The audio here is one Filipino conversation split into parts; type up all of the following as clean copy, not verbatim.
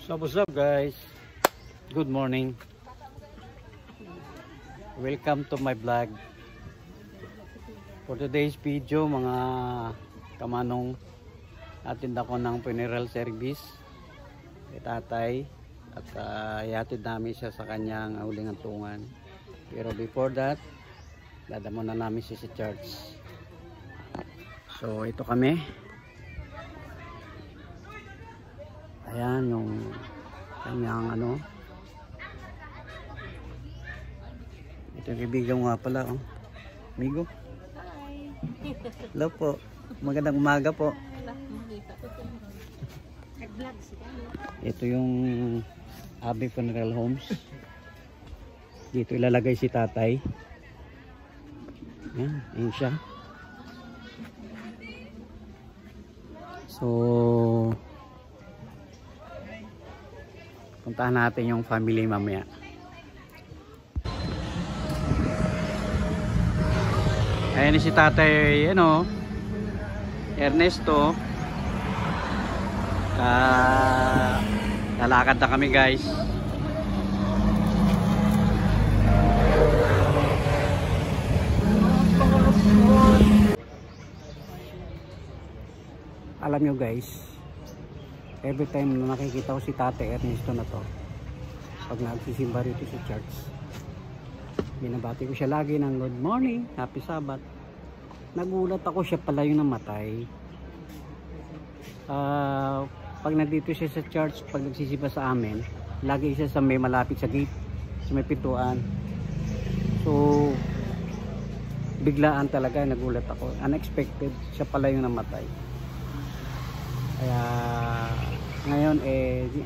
So what's up guys, good morning, welcome to my vlog. For today's video mga kamanong, atid ako ng funeral service kay tatay at ihatid namin siya sa kanyang huling hantungan. Pero before that, dadamo na namin siya sa church. So ito kami. Ayan yung kanyang ito yung kaibigan nga pala, oh. Amigo. Hi. Hello po. Magandang umaga po. Ito yung Abbey Funeral Homes. Dito ilalagay si tatay. Ayan, ayun siya. So puntahan natin yung family mamaya. Ayan si tatay, Ernesto. Lalakad na kami guys. Alam nyo guys, every time na nakikita ko si Tate Ernesto na to, pag nagsisimba rito sa church, binabati ko siya lagi ng good morning, happy Sabbath. Nagulat ako, siya pala yung namatay. Pag nandito siya sa church, pag nagsisimba sa amin, lagi siya sa may malapit sa gate, sa may pintuan. So biglaan talaga, nagulat ako, unexpected, siya pala yung namatay. Kaya ngayon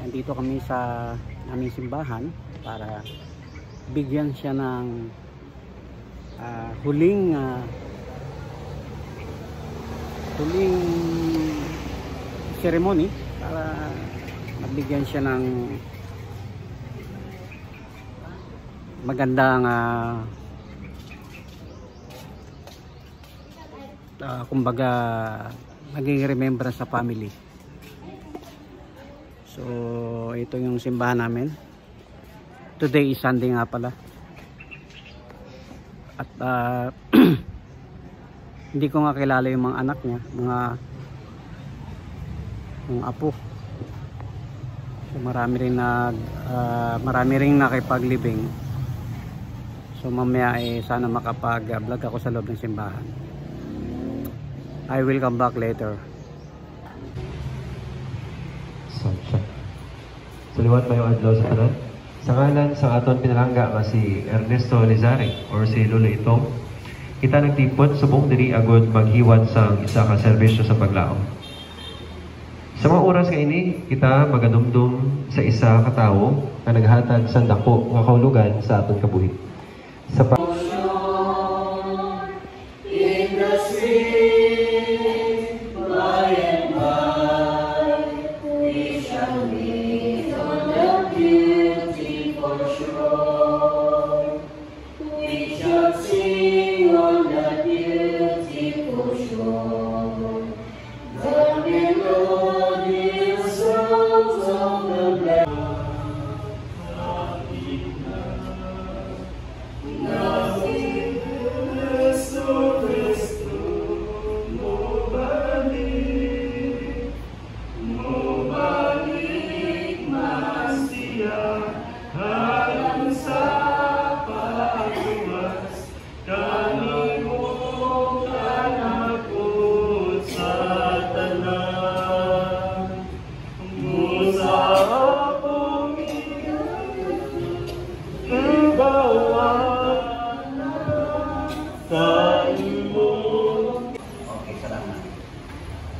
andito kami sa aming simbahan para bigyan siya ng huling ceremony, para mabigyan siya ng magandang kumbaga maging remembrance sa family. So ito yung simbahan namin. Today is Sunday nga pala. At hindi ko nga kilala yung mga anak niya, mga apo. So marami ring nakipaglibing. So mamaya sana makapag-vlog ako sa loob ng simbahan. I will come back later. Saliwat may adlaw sa tanan. Sa ngalan sa aton pinalangga nga si Ernesto Lizari or si Lolo Itong, kita nagtipon subong diri agud maghiwat sa isa ka serbisyo sa paglaom. Sa mga oras nga ini, kita magadumdum sa isa ka tawo nga naghatag sa dako nga kahulugan sa aton kabuhi. Sa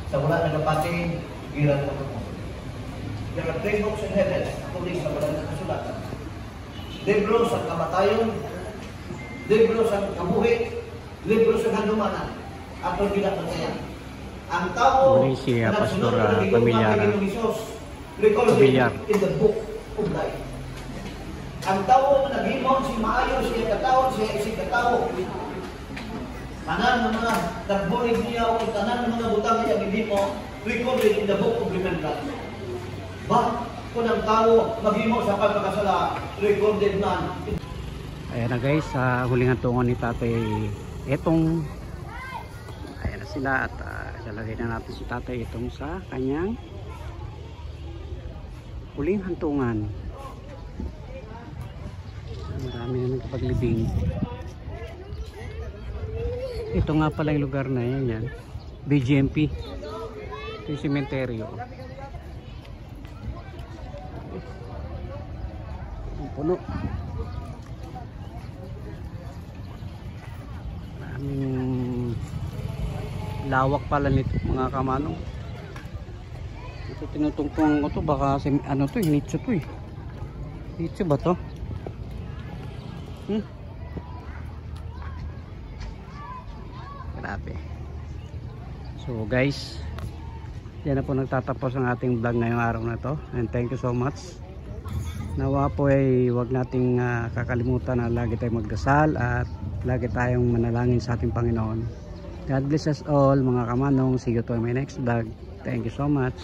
sa wala nagapati, giran mo mo. There are three books in heaven, according sa wala nakasulatan. Libro sa kamatayon, libro sa kabuhi, libro sa handumanan, at ang ginapatayan. Ang tao na nagsunod na nagigumang kay Ginoong Hesus, recorded in the book of life. Ang tao na naghimon si maayo siya katawon, siya isig katawon. Tanan ng mga nagbulig niya o tanan ng mga butang niya hindi mo recorded in the book of remembrance. But kung ang tao maghimo sa pagkakasala, recorded na. Ayan na guys, sa huling hantungan ni tatay itong, ayan na sila at ilalagay na natin si tatay itong sa kanyang huling hantungan. Marami na nagkapaglibing. Ito nga pala yung lugar na yan, BGMP. Ito yung sementeryo. Ang puno. Maraming lawak pala nito mga kamanong. Ito tinutungtong ko to, baka ano to, nitso to eh. Nitso ba to? Grabe. So guys, yan na po nagtatapos ang ating vlog ngayong araw na to, and thank you so much. Nawa po ay huwag nating kakalimutan na lagi tayong magdasal at lagi tayong manalangin sa ating Panginoon. God bless us all mga kamanong. See you to my next vlog. Thank you so much.